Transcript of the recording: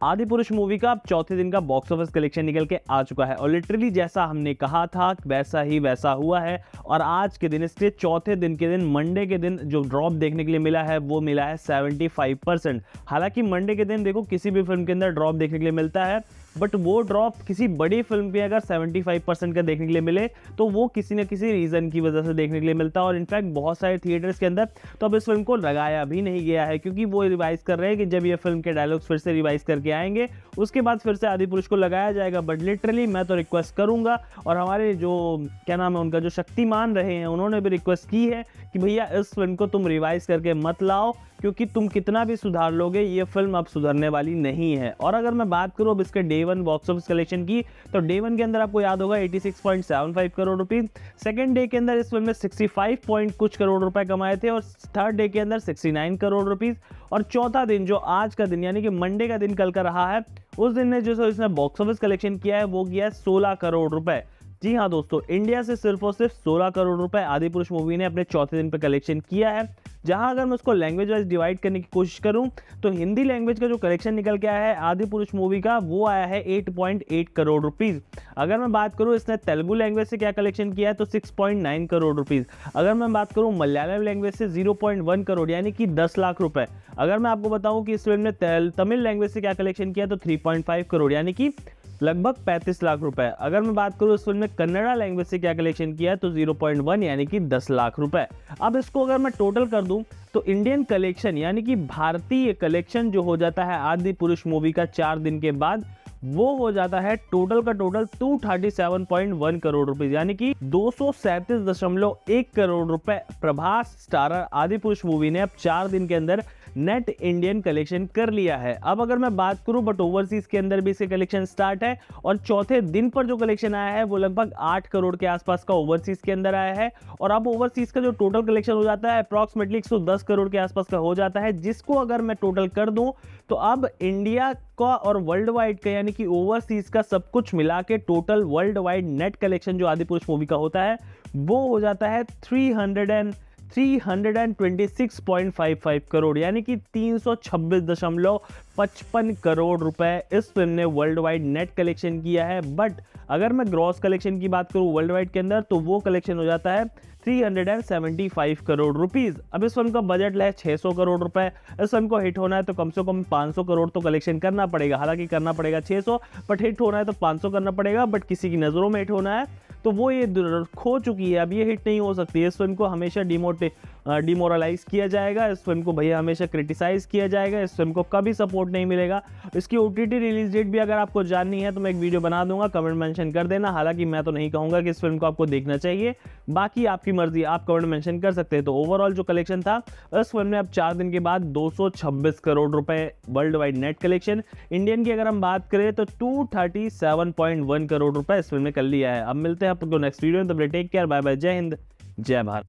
Adipurush movie का अब चौथे दिन का बॉक्स ऑफिस कलेक्शन निकल के आ चुका है और लिटरली जैसा हमने कहा था वैसा हुआ है। और आज के दिन, इसके चौथे दिन के दिन, मंडे के दिन जो ड्रॉप देखने के लिए मिला है वो मिला है 75%। हालांकि मंडे के दिन देखो किसी भी फिल्म के अंदर ड्रॉप देखने के लिए मिलता है, बट वो ड्रॉप किसी बड़ी फिल्म पे अगर 75% का देखने के लिए मिले तो वो किसी न किसी रीज़न की वजह से देखने के लिए मिलता है। और इनफैक्ट बहुत सारे थिएटर्स के अंदर तो अब इस फिल्म को लगाया भी नहीं गया है, क्योंकि वो रिवाइज कर रहे हैं कि जब ये फिल्म के डायलॉग्स फिर से रिवाइज करके आएंगे उसके बाद फिर से आदिपुरुष को लगाया जाएगा। बट लिटरली मैं तो रिक्वेस्ट करूंगा, और हमारे जो क्या नाम है उनका, जो शक्तिमान रहे हैं, उन्होंने भी रिक्वेस्ट की है कि भैया इस फिल्म को तुम रिवाइज करके मत लाओ, क्योंकि तुम कितना भी सुधार लोगे ये फिल्म अब सुधरने वाली नहीं है। और अगर मैं बात करूं अब इसके डे 1 बॉक्स ऑफिस कलेक्शन की, तो डे 1 के अंदर आपको याद होगा 86.75 करोड़ रुपीज। सेकंड डे के अंदर इस फिल्म ने 65 पॉइंट कुछ करोड़ रुपए कमाए थे, और थर्ड डे के अंदर 69 करोड़ रुपीज। और चौथा दिन जो आज का दिन यानी कि मंडे का दिन कल का रहा है, उस दिन ने जो इसने बॉक्स ऑफिस कलेक्शन किया है वो किया है 16 करोड़ रुपए। जी हाँ दोस्तों, इंडिया से सिर्फ और सिर्फ 16 करोड़ रुपए आदिपुरुष मूवी ने अपने चौथे दिन पे कलेक्शन किया है। जहां अगर मैं उसको लैंग्वेज वाइज डिवाइड करने की कोशिश करूं तो हिंदी लैंग्वेज का जो कलेक्शन निकल के आया है आदिपुरुष मूवी का, वो आया है 8.8 करोड़ रुपीज। अगर मैं बात करूं इसने तेलुगु लैंग्वेज से क्या कलेक्शन किया है तो 6.9 करोड़ रुपीज। अगर मैं बात करूं मलयालम लैंग्वेज से 0.1 करोड़ यानी कि 10 लाख रुपए। अगर मैं आपको बताऊं कि इस फिल्म ने तमिल लैंग्वेज से क्या कलेक्शन किया तो 3.5 करोड़ यानी कि लगभग 35 लाख रुपए। अगर मैं बात करूं इस फिल्म में कन्नड़ा लैंग्वेज से क्या कलेक्शन किया है तो 0.1 यानी कि 10 लाख रुपए। अब इसको अगर मैं टोटल कर दूं तो इंडियन कलेक्शन यानी कि भारतीय कलेक्शन जो हो जाता है आदिपुरुष मूवी का 4 दिन के बाद, वो हो जाता है टोटल का टोटल 237.1 करोड़ रुपए यानी कि 237.1 करोड़ रुपए प्रभास स्टारर आदिपुरुष मूवी ने अब 4 दिन के अंदर नेट इंडियन कलेक्शन कर लिया है। अब अगर मैं बात करूं बट ओवरसीज के अंदर भी इसके कलेक्शन स्टार्ट है, और चौथे दिन पर जो कलेक्शन आया है वो लगभग 8 करोड़ के आसपास का ओवरसीज के अंदर आया है। और अब ओवरसीज का जो टोटल कलेक्शन हो जाता है अप्रॉक्सीमेटली 110 करोड़ के आसपास का हो जाता है, जिसको अगर मैं टोटल कर दूं तो अब इंडिया का और वर्ल्ड वाइड का यानी कि ओवरसीज का सब कुछ मिला के total world wide net collection जो आदिपुरुष मूवी का होता है वो हो जाता है 326.55 करोड़ यानी कि 326.55 करोड़ रुपए इस फिल्म ने वर्ल्ड वाइड नेट कलेक्शन किया है। बट अगर मैं ग्रॉस कलेक्शन की बात करूं वर्ल्ड वाइड के अंदर तो वो कलेक्शन हो जाता है 375 करोड़ रुपीज। अब इस फिल्म का बजट है 600 करोड़ रुपए। इस फिल्म को हिट होना है तो कम से कम 500 करोड़ तो कलेक्शन करना पड़ेगा। हालांकि करना पड़ेगा 600, बट हिट होना है तो 500 करना पड़ेगा। बट किसी की नजरों में हिट होना है तो वो ये खो चुकी है, अब ये हिट नहीं हो सकती है। इस फिल्म को हमेशा डिमोरलाइज किया जाएगा, इस फिल्म को भैया हमेशा क्रिटिसाइज किया जाएगा, इस फिल्म को कभी सपोर्ट नहीं मिलेगा। इसकी ओटीटी रिलीज डेट भी अगर आपको जाननी है तो मैं एक वीडियो बना दूंगा, कमेंट मेंशन कर देना। हालांकि मैं तो नहीं कहूंगा कि इस फिल्म को आपको देखना चाहिए, बाकी आपकी मर्जी, आप कमेंट मेंशन कर सकते हैं। तो ओवरऑल जो कलेक्शन था इस फिल्म ने अब 4 दिन के बाद 226 करोड़ रुपए world wide net collection, Indian की अगर हम बात करें तो 237.1 करोड़ रुपए इस फिल्म ने कर लिया है। अब मिलते हैं आपको नेक्स्ट वीडियो में, तब टेक केयर, बाय बाय, जय हिंद, जय भारत।